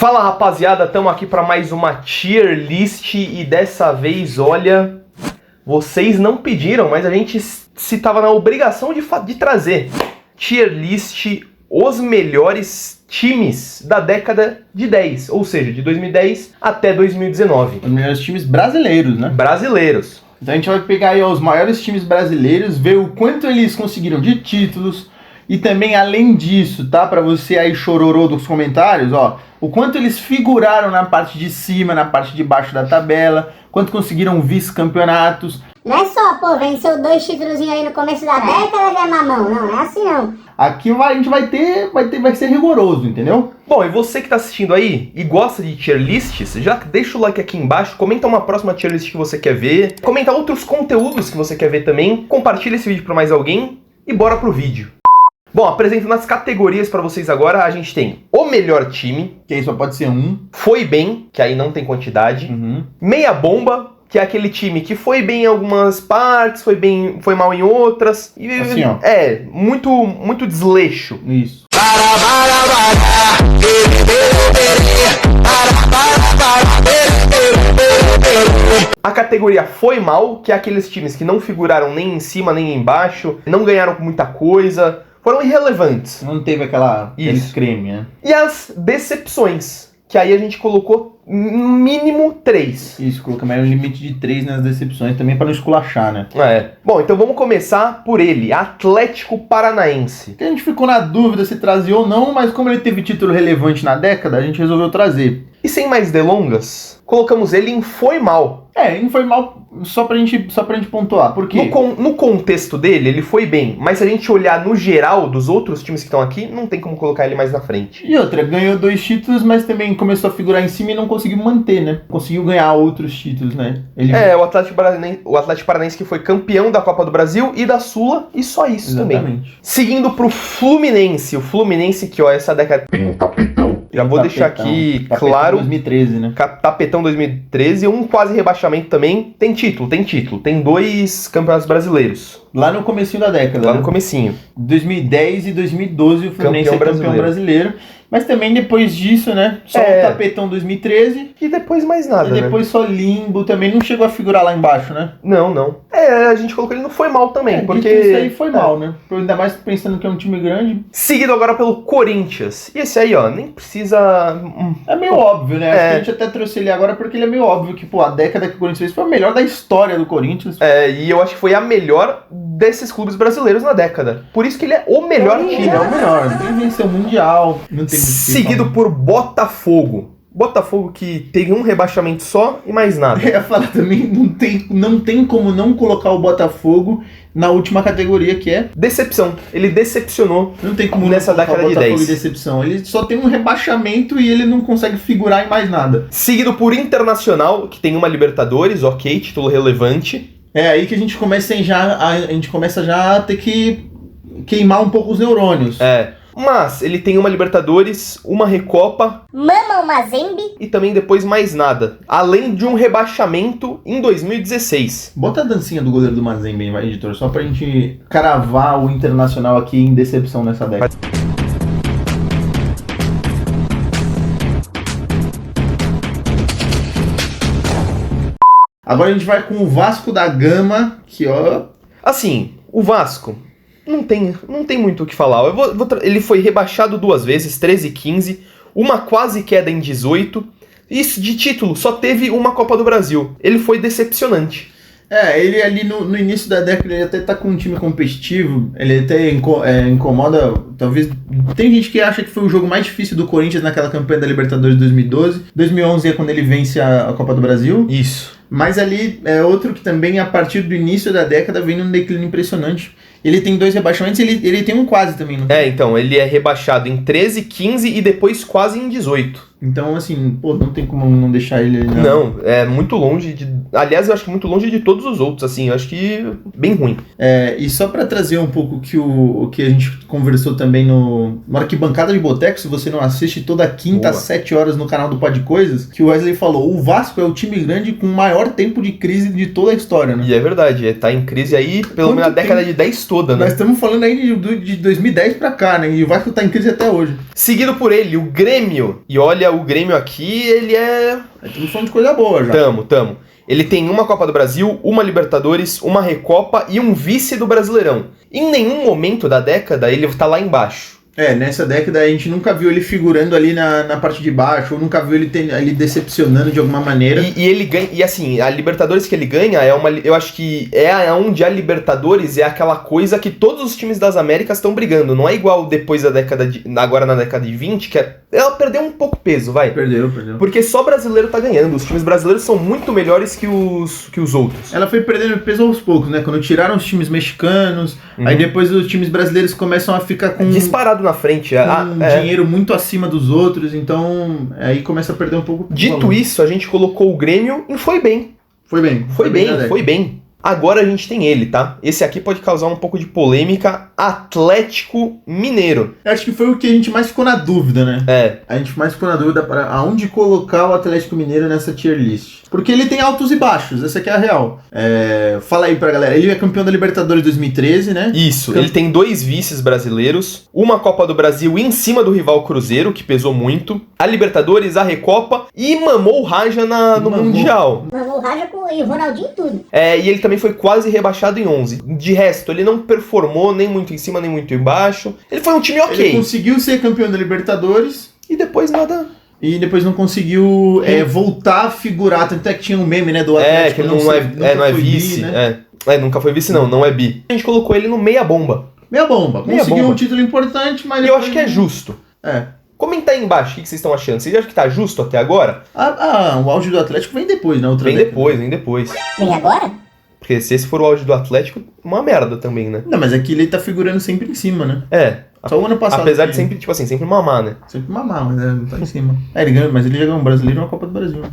Fala rapaziada, estamos aqui para mais uma tier list e dessa vez, olha, vocês não pediram, mas a gente se tava na obrigação de trazer tier list os melhores times da década de 10, ou seja, de 2010 até 2019. Os melhores times brasileiros, né? Brasileiros. Então a gente vai pegar aí os maiores times brasileiros, ver o quanto eles conseguiram de títulos e também, além disso, tá? Pra você aí chororô dos comentários, ó, o quanto eles figuraram na parte de cima, na parte de baixo da tabela, quanto conseguiram vice-campeonatos. Não é só, pô, venceu 2 títulos aí no começo da década, já é mamão. Não é assim não. Aqui a gente vai ser rigoroso, entendeu? Bom, e você que tá assistindo aí e gosta de tier lists, já deixa o like aqui embaixo, comenta uma próxima tier list que você quer ver, comenta outros conteúdos que você quer ver também, compartilha esse vídeo pra mais alguém e bora pro vídeo. Bom, apresentando as categorias pra vocês agora, a gente tem o melhor time, Que aí só pode ser um. foi bem, que aí não tem quantidade, Uhum. meia bomba, que é aquele time que foi bem em algumas partes, foi mal em outras, e Assim, ó. é, muito desleixo. Isso. A categoria foi mal, que é aqueles times que não figuraram nem em cima nem embaixo, não ganharam com muita coisa, foram irrelevantes. Não teve aquele Isso. creme, né? E as decepções, que aí a gente colocou mínimo 3. Isso, colocamos aí um limite de 3 nas decepções também pra não esculachar, né? É. Bom, então vamos começar por ele, Atlético Paranaense. Que a gente ficou na dúvida se trazia ou não, mas como ele teve título relevante na década, a gente resolveu trazer. E sem mais delongas, colocamos ele em foi mal. Não foi mal só pra gente pontuar. Por quê? No contexto dele, ele foi bem, mas se a gente olhar no geral dos outros times que estão aqui, não tem como colocar ele mais na frente. E outra, ganhou 2 títulos, mas também começou a figurar em cima e não conseguiu manter, né? Conseguiu ganhar outros títulos, né? O Atlético Paranaense que foi campeão da Copa do Brasil e da Sula, e só isso também. Exatamente. Seguindo pro Fluminense, o Fluminense que, ó, essa década... Já vou deixar aqui claro, 2013, né? Tapetão 2013, um quase rebaixamento também. Tem título. Tem 2 campeonatos brasileiros. Lá no comecinho da década, Lá né? no comecinho. 2010 e 2012 o Fluminense Campeão é campeão brasileiro. Mas também depois disso, né? Só o Tapetão 2013. E depois mais nada, E depois só Limbo também. Não chegou a figurar lá embaixo, né? Não. A gente colocou ele no foi mal também, porque... Isso aí foi mal, né? Ainda mais pensando que é um time grande. Seguido agora pelo Corinthians. E esse aí, ó, nem precisa... É meio óbvio, né? Acho que a gente até trouxe ele agora porque ele é meio óbvio que, pô, a década que o Corinthians fez foi a melhor da história do Corinthians. E eu acho que foi a melhor desses clubes brasileiros na década. Por isso que ele é o melhor time. É o melhor. Ele venceu o Mundial. Não tem muito Seguido por Botafogo. Botafogo que teve um rebaixamento só e mais nada. Eu ia falar também, não tem como não colocar o Botafogo na última categoria, que é... Decepção. Ele decepcionou. Não tem como nessa não colocar década o Botafogo de 10. em decepção. Ele só tem um rebaixamento e ele não consegue figurar em mais nada. Seguido por Internacional, que tem uma Libertadores, ok, título relevante. É aí que a gente começa já a ter que queimar um pouco os neurônios. Mas ele tem uma Libertadores, uma Recopa... Mama Mazembe. E também depois mais nada. Além de um rebaixamento em 2016. Bota a dancinha do goleiro do Mazembe, vai, editor, só pra gente cravar o Internacional aqui em decepção nessa década. Agora a gente vai com o Vasco da Gama, que ó... Assim, o Vasco não tem muito o que falar. Ele foi rebaixado 2 vezes, 13 e 15, uma quase queda em 18. Isso de título, só teve uma Copa do Brasil. Ele foi decepcionante. Ele ali no início da década, ele até tá com um time competitivo, ele até incomoda, talvez... Tem gente que acha que foi o jogo mais difícil do Corinthians naquela campanha da Libertadores de 2012. 2011 é quando ele vence a Copa do Brasil. Isso. Mas ali é outro que também, a partir do início da década, vem num declínio impressionante. Ele tem 2 rebaixamentos e ele tem um quase também, não? Então, ele é rebaixado em 13, 15 e depois quase em 18. Então, assim, pô, não tem como não deixar ele... Não, é muito longe de... Aliás, eu acho que muito longe de todos os outros, assim, eu acho que bem ruim. E só pra trazer um pouco o que a gente conversou também no Arquibancada de Boteco, se você não assiste toda quinta às 7 horas no canal do Pode Coisas, que o Wesley falou, o Vasco é o time grande com maior maior tempo de crise de toda a história, né? E é verdade, tá em crise aí pelo menos na década de 10 toda, né? Nós estamos falando aí de 2010 pra cá, né? E o Vasco tá em crise até hoje. Seguido por ele, o Grêmio. E olha, o Grêmio aqui, ele é... Estamos falando de coisa boa já. Tamo. Ele tem uma Copa do Brasil, uma Libertadores, uma Recopa e um vice do Brasileirão. Em nenhum momento da década ele tá lá embaixo. Nessa década a gente nunca viu ele figurando ali na parte de baixo, ou nunca viu ele decepcionando de alguma maneira. E ele ganha, e assim, a Libertadores que ele ganha eu acho que é onde a Libertadores é aquela coisa que todos os times das Américas estão brigando. Não é igual depois agora na década de 20, que ela perdeu um pouco peso, vai. Perdeu. Porque só brasileiro tá ganhando. Os times brasileiros são muito melhores que os outros. Ela foi perdendo peso aos poucos, né? Quando tiraram os times mexicanos, aí depois os times brasileiros começam a ficar com... disparado na frente. Dinheiro muito acima dos outros, então aí começa a perder um pouco. Dito isso, a gente colocou o Grêmio e foi bem. Foi bem. Agora a gente tem ele, tá? Esse aqui pode causar um pouco de polêmica. Atlético Mineiro. Eu acho que foi o que a gente mais ficou na dúvida, né? A gente mais ficou na dúvida para aonde colocar o Atlético Mineiro nessa tier list. Porque ele tem altos e baixos, essa aqui é a real. Fala aí pra galera, ele é campeão da Libertadores 2013, né? Isso, ele tem 2 vices brasileiros, uma Copa do Brasil em cima do rival Cruzeiro, que pesou muito, a Libertadores, a Recopa e mamou o Raja no Mundial. Mamou o Raja e o Ronaldinho e tudo. E ele também foi quase rebaixado em 11. De resto, ele não performou nem muito em cima, nem muito embaixo. Ele foi um time ok. Ele conseguiu ser campeão da Libertadores e depois nada... E depois não conseguiu voltar a figurar, tanto é que tinha um meme, né, do Atlético. Que ele não é vice, bi, né? Nunca foi vice não é bi. A gente colocou ele no meia bomba. Conseguiu um título importante, mas... Eu acho que é justo. Comenta aí embaixo o que vocês estão achando. Vocês acham que tá justo até agora? O auge do Atlético vem depois, né? Vem depois. Vem agora? Porque se esse for o auge do Atlético, uma merda também, né? Não, mas aqui ele tá figurando sempre em cima, né? Só o ano passado. Apesar de sempre, tipo assim, sempre mamar, né? Sempre mamar, mas não tá em cima. Ele ganhou, mas ele já ganhou um brasileiro e uma Copa do Brasil.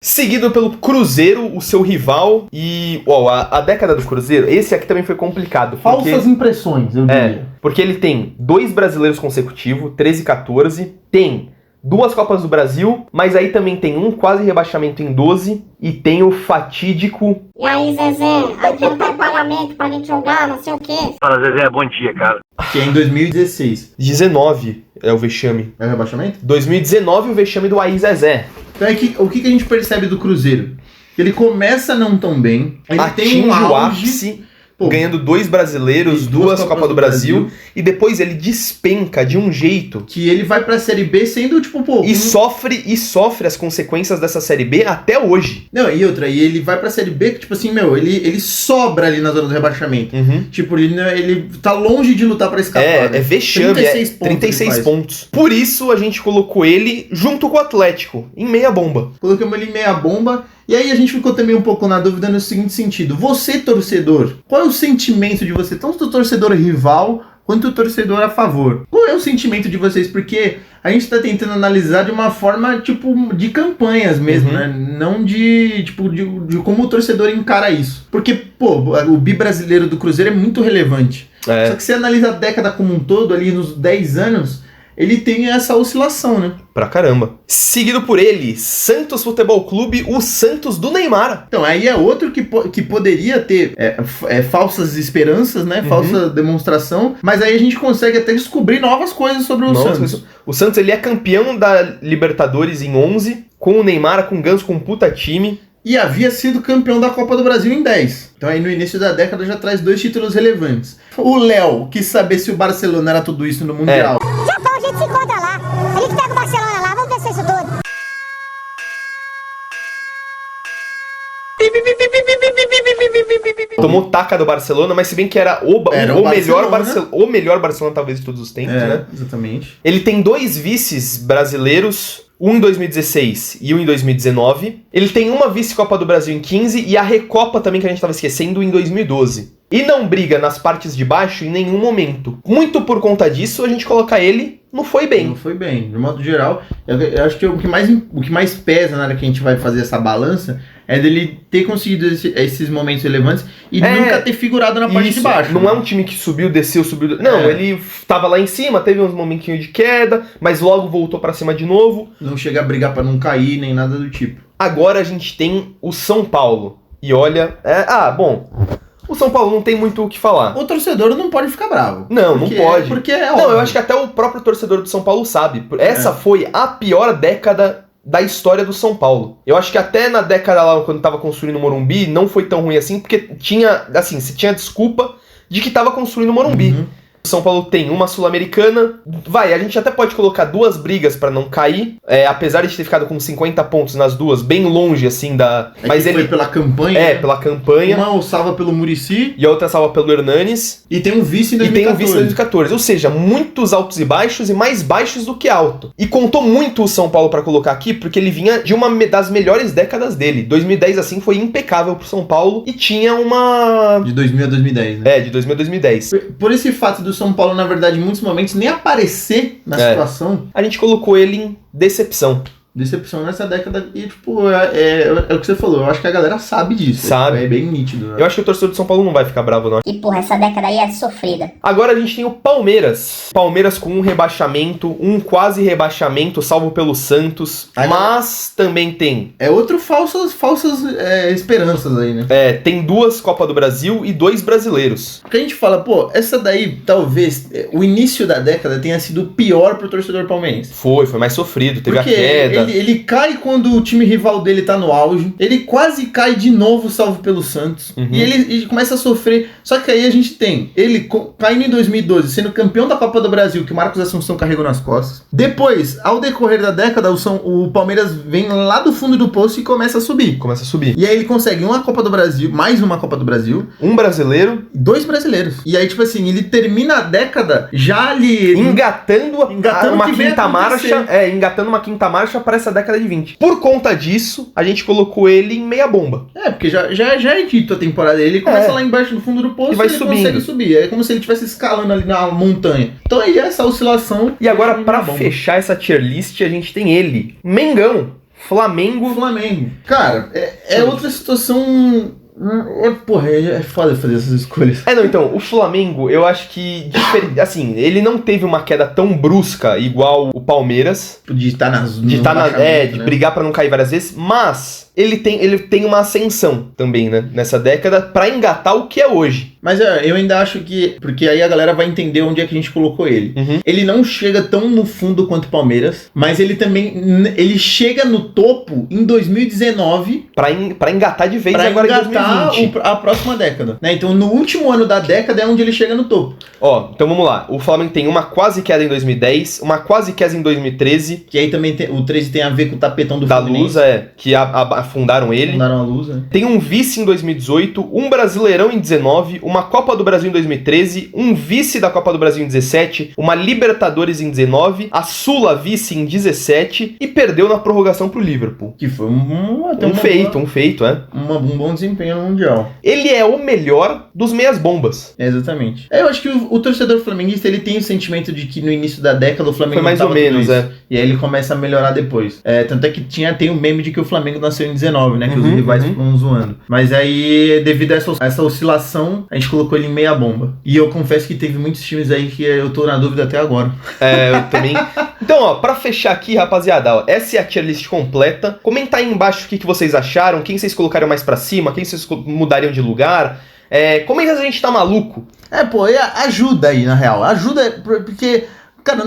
Seguido pelo Cruzeiro, o seu rival. E, a década do Cruzeiro, esse aqui também foi complicado. Falsas impressões, eu diria. Porque ele tem 2 brasileiros consecutivos, 13 e 14. Tem 2 Copas do Brasil, mas aí também tem um quase rebaixamento em 12 e tem o fatídico... E aí, Zezé, adianta o pagamento pra gente jogar, não sei o quê. Fala, Zezé, bom dia, cara. Que é em 2016. 19 é o vexame. É o rebaixamento? 2019 o vexame do Aí Zezé. Então o que a gente percebe do Cruzeiro? Ele começa não tão bem, ele tem um o ápice... ganhando 2 brasileiros, 2 Copas do Brasil, e depois ele despenca de um jeito que ele vai pra Série B sendo tipo, e sofre as consequências dessa Série B até hoje. Não, e ele vai pra Série B que, tipo assim, ele sobra ali na zona do rebaixamento. Tipo, ele tá longe de lutar pra escapar. É vexame, 36 pontos. Por isso a gente colocou ele junto com o Atlético, em meia bomba. Colocamos ele em meia bomba. E aí a gente ficou também um pouco na dúvida no seguinte sentido. Você, torcedor, qual é o sentimento de você? Tanto do torcedor rival, quanto do torcedor a favor. Qual é o sentimento de vocês? Porque a gente tá tentando analisar de uma forma, tipo, de campanhas mesmo, né? Não de como o torcedor encara isso. Porque, o bi brasileiro do Cruzeiro é muito relevante. Só que se analisa a década como um todo, ali nos 10 anos... ele tem essa oscilação, né? Pra caramba. Seguido por ele, Santos Futebol Clube, o Santos do Neymar. Então, aí é outro que poderia ter falsas esperanças, né? Falsa demonstração. Mas aí a gente consegue até descobrir novas coisas sobre o Santos. O Santos, ele é campeão da Libertadores em 11, com o Neymar, com o Ganso, com um puta time. E havia sido campeão da Copa do Brasil em 10. Então aí no início da década já traz 2 títulos relevantes. O Léo quis saber se o Barcelona era tudo isso no Mundial. Japão, a gente se encontra lá. A gente pega o Barcelona lá, vamos ver se é isso tudo. Tomou taca do Barcelona, mas se bem que era o melhor Barcelona talvez de todos os tempos, né? Exatamente. Ele tem 2 vices brasileiros, um em 2016 e um em 2019. Ele tem uma vice-Copa do Brasil em 15 e a Recopa também, que a gente tava esquecendo, em 2012. e não briga nas partes de baixo em nenhum momento. Muito por conta disso, a gente coloca ele não foi bem. Não foi bem. De modo geral, eu acho que o que mais pesa na hora que a gente vai fazer essa balança é dele ter conseguido esses momentos relevantes e nunca ter figurado na parte de baixo. Não é um time que subiu, desceu, subiu... Não, ele tava lá em cima, teve uns momentinhos de queda, mas logo voltou pra cima de novo. Não chega a brigar pra não cair, nem nada do tipo. Agora a gente tem o São Paulo. E olha... O São Paulo não tem muito o que falar. O torcedor não pode ficar bravo. Não pode. Porque é óbvio. Não, eu acho que até o próprio torcedor do São Paulo sabe. Essa foi a pior década da história do São Paulo. Eu acho que até na década lá, quando tava construindo o Morumbi, não foi tão ruim assim, porque se tinha desculpa de que tava construindo o Morumbi. O São Paulo tem uma Sul-Americana. A gente até pode colocar 2 brigas pra não cair. Apesar de ter ficado com 50 pontos nas duas, bem longe, assim, da... Mas ele foi pela campanha. Pela campanha. Uma salva pelo Muricy. E a outra salva pelo Hernanes. E tem um vice em 2014. Ou seja, muitos altos e baixos e mais baixos do que alto. E contou muito o São Paulo pra colocar aqui, porque ele vinha de uma das melhores décadas dele. 2010, assim, foi impecável pro São Paulo. E tinha uma... De 2000 a 2010, né? De 2000 a 2010. Por esse fato do São Paulo, na verdade, em muitos momentos, nem aparecer na situação. A gente colocou ele em decepção. Decepção nessa década e, tipo, é o que você falou. Eu acho que a galera sabe disso. Sabe. É bem nítido. Né? Eu acho que o torcedor de São Paulo não vai ficar bravo, não. E, porra, essa década aí é sofrida. Agora a gente tem o Palmeiras. Palmeiras com um rebaixamento, um quase rebaixamento, salvo pelo Santos. Mas também tem... outro falsas esperanças aí, né? Tem 2 Copa do Brasil e 2 brasileiros. Porque a gente fala, essa daí, talvez, o início da década tenha sido pior pro torcedor palmeirense. Foi mais sofrido, teve porque a queda. Ele cai quando o time rival dele tá no auge. Ele quase cai de novo, salvo pelo Santos. E ele começa a sofrer. Só que aí a gente tem ele caindo em 2012, sendo campeão da Copa do Brasil, que o Marcos Assunção carregou nas costas. Depois, ao decorrer da década, o Palmeiras vem lá do fundo do poço e começa a subir. E aí ele consegue uma Copa do Brasil, mais uma Copa do Brasil. Um brasileiro. 2 brasileiros. E aí, tipo assim, ele termina a década já ali... Engatando uma quinta marcha. Engatando uma quinta marcha para essa década de 20. Por conta disso, a gente colocou ele em meia bomba. Porque já é dito a temporada dele. Ele começa lá embaixo no fundo do poço e vai ele subindo. Consegue subir. É como se ele estivesse escalando ali na montanha. Então aí essa oscilação... E agora, pra fechar essa tier list, a gente tem ele. Mengão. Flamengo. Cara, é outra situação... Porra, é foda fazer essas escolhas. Então, o Flamengo, eu acho que, assim, ele não teve uma queda tão brusca igual o Palmeiras. De estar de brigar pra não cair várias vezes, mas ele tem uma ascensão também, né, nessa década, pra engatar o que é hoje. Mas eu ainda acho que... Porque aí a galera vai entender onde é que a gente colocou ele. Ele não chega tão no fundo quanto o Palmeiras, mas ele também... Ele chega no topo em 2019... Pra engatar de vez agora em 2020. A próxima década. Né? Então, no último ano da década é onde ele chega no topo. Então vamos lá. O Flamengo tem uma quase queda em 2010, uma quase queda em 2013. Que aí também o 13 tem a ver com o tapetão do Fluminense. Da Lusa, que afundaram ele. Fundaram a Lusa. Tem um vice em 2018, um Brasileirão em 19, uma Copa do Brasil em 2013, um vice da Copa do Brasil em 17, uma Libertadores em 19, a Sula vice em 17 e perdeu na prorrogação pro Liverpool. Que foi um feito, um bom desempenho no Mundial. Ele é o melhor dos meias bombas. Exatamente. Eu acho que o torcedor flamenguista, ele tem o sentimento de que no início da década o Flamengo foi mais ou menos, E aí ele começa a melhorar depois. Tanto é que tem o meme de que o Flamengo nasceu em 19, né? Que os rivais ficam zoando. Mas aí, devido a essa oscilação, a gente colocou ele em meia bomba. E eu confesso que teve muitos times aí que eu tô na dúvida até agora. Eu também. Então, pra fechar aqui, rapaziada, essa é a tier list completa. Comenta aí embaixo o que vocês acharam, quem vocês colocariam mais pra cima, quem vocês mudariam de lugar. Comenta se a gente tá maluco. Ajuda aí, na real. Ajuda, porque... Cara,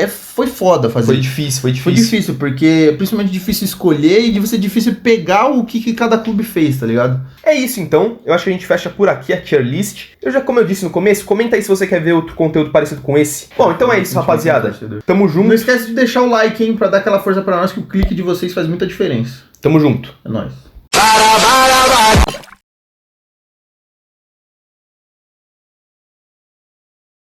foi foda fazer. Foi difícil. Foi difícil, porque principalmente difícil escolher e de ser difícil pegar o que cada clube fez, tá ligado? É isso então, eu acho que a gente fecha por aqui a tier list. Como eu disse no começo, comenta aí se você quer ver outro conteúdo parecido com esse. Bom, então é isso, rapaziada. Tamo junto. Não esquece de deixar o like, hein, pra dar aquela força pra nós, que o clique de vocês faz muita diferença. Tamo junto. É nóis.